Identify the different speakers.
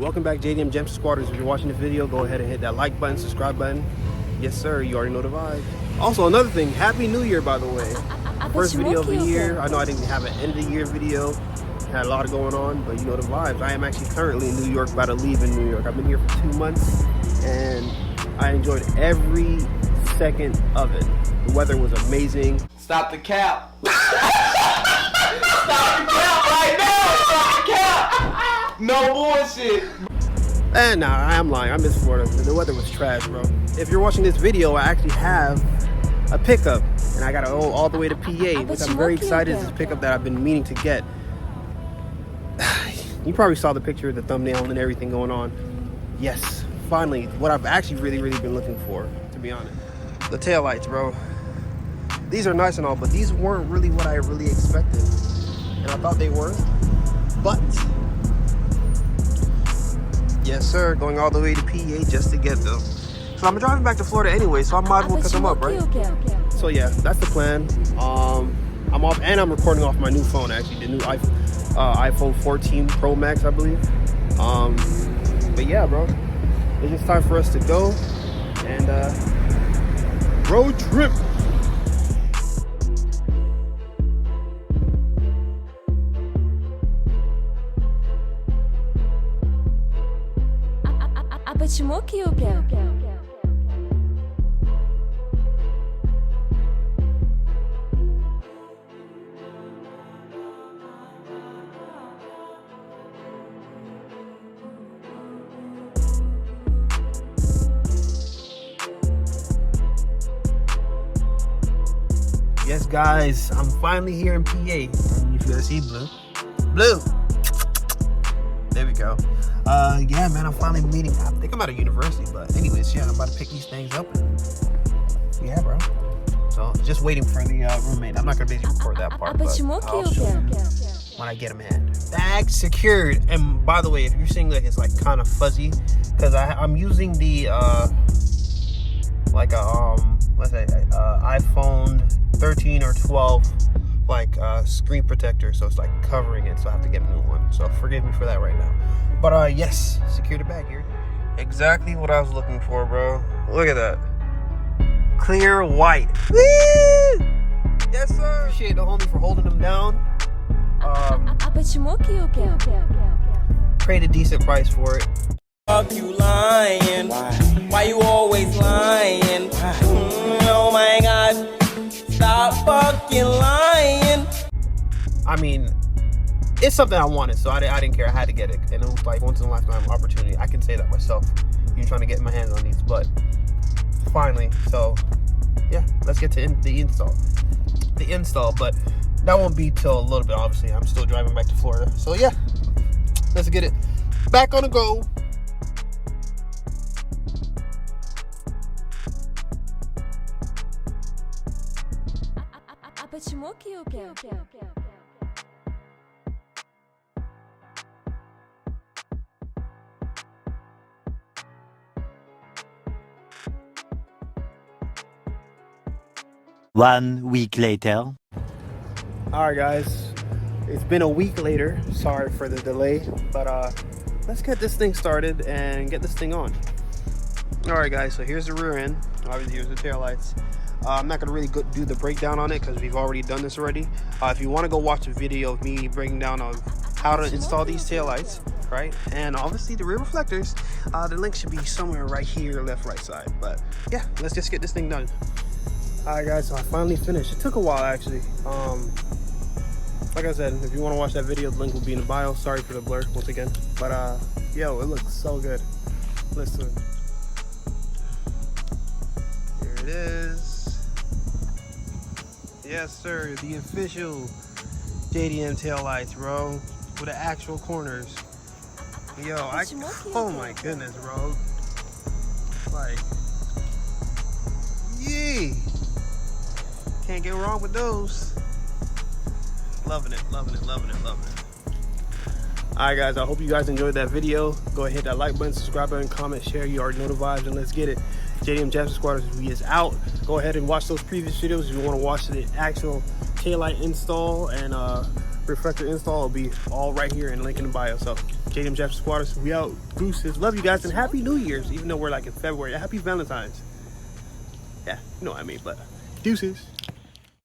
Speaker 1: Welcome back, JDM Sqauders. If you're watching this video, go ahead and hit that like button, subscribe button. Yes, sir. You already know the vibe. Also, another thing, Happy New Year, by the way. First video of the year. I know I didn't have an end of the year video. Had a lot going on, but you know the vibes. I am actually currently in New York, about to leave in New York. I've been here for 2 months, and I enjoyed every second of it. The weather was amazing.
Speaker 2: Stop the cap. Stop the cap right now. Stop the cap. No bullshit.
Speaker 1: And nah, I am lying. I miss Florida. The weather was trash, bro. If you're watching this video, I actually have a pickup, and I gotta go all the way to PA, which I'm very excited. It's a pickup that I've been meaning to get. You probably saw the picture, the thumbnail, and everything going on. Yes, finally, what I've actually really been looking for, to be honest. The taillights, bro. These are nice and all, but these weren't really what I really expected. And I thought they were, but yes, sir, going all the way to PA just to get them. So I'm driving back to Florida anyway, so I might as well pick them up, right? So yeah, that's the plan. I'm off, and I'm recording off my new phone, actually, the new iPhone 14 Pro Max, I believe. But yeah, bro, it's just time for us to go and road trip.
Speaker 3: Почему Кьюпер?
Speaker 1: Yes, guys, I'm finally here in PA. And you feel see blue. There we go. Yeah, man, I'm finally meeting. I think I'm at a university, but anyways, yeah, I'm about to pick these things up. And yeah, bro. So just waiting for the roommate. I'm not gonna basically record that part, but I'll show you when I get him in. Bag secured. And by the way, if you're seeing like it's like kind of fuzzy, because I'm using the like a let's say iPhone 13 or 12 like screen protector, so it's like covering it, so I have to get a new one, so forgive me for that right now. But yes, secure the bag here. Exactly what I was looking for, bro. Look at that, clear white. Woo! Yes, sir. Appreciate the homie for holding them down. Paid a decent price for it.
Speaker 4: Fuck you lying. Why you always lying? Oh my god. Stop fucking lying.
Speaker 1: I mean, it's something I wanted, so I didn't care. I had to get it, and it was like once in a lifetime opportunity. I can say that myself. You're trying to get my hands on these, but finally. So yeah, let's get to the install. But that won't be till a little bit. Obviously, I'm still driving back to Florida. So yeah, let's get it back on the go.
Speaker 3: Почему Кьюпер?
Speaker 5: One week later.
Speaker 1: All right, guys, it's been a week later. Sorry for the delay, but let's get this thing started and get this thing on. All right, guys, so here's the rear end. Obviously, here's the taillights. I'm not gonna really do the breakdown on it because we've already done this already. If you want to go watch a video of me breaking down on how to install these taillights, right, and obviously the rear reflectors, the link should be somewhere right here, left, right side. But yeah, let's just get this thing done. All right, guys, so I finally finished. It took a while, actually. Like I said, if you want to watch that video, the link will be in the bio. Sorry for the blur once again, but yo, it looks so good. Listen, here it is. Yes, sir, the official JDM taillights, bro, with the actual corners. Yo, oh my goodness, bro. Like, yee. Can't get wrong with those. Loving it. All right, guys, I hope you guys enjoyed that video. Go ahead, hit that like button, subscribe button, comment, share. You already know the vibes, and let's get it. JDM Sqauders is out. Go ahead and watch those previous videos if you want to watch the actual taillight install and reflector install will be all right here in link in the bio. So JDM Jamzter Sqauders, we out. Deuces. Love you guys and happy New Year's, even though we're like in February. Happy Valentine's. Yeah, you know what I mean, but deuces.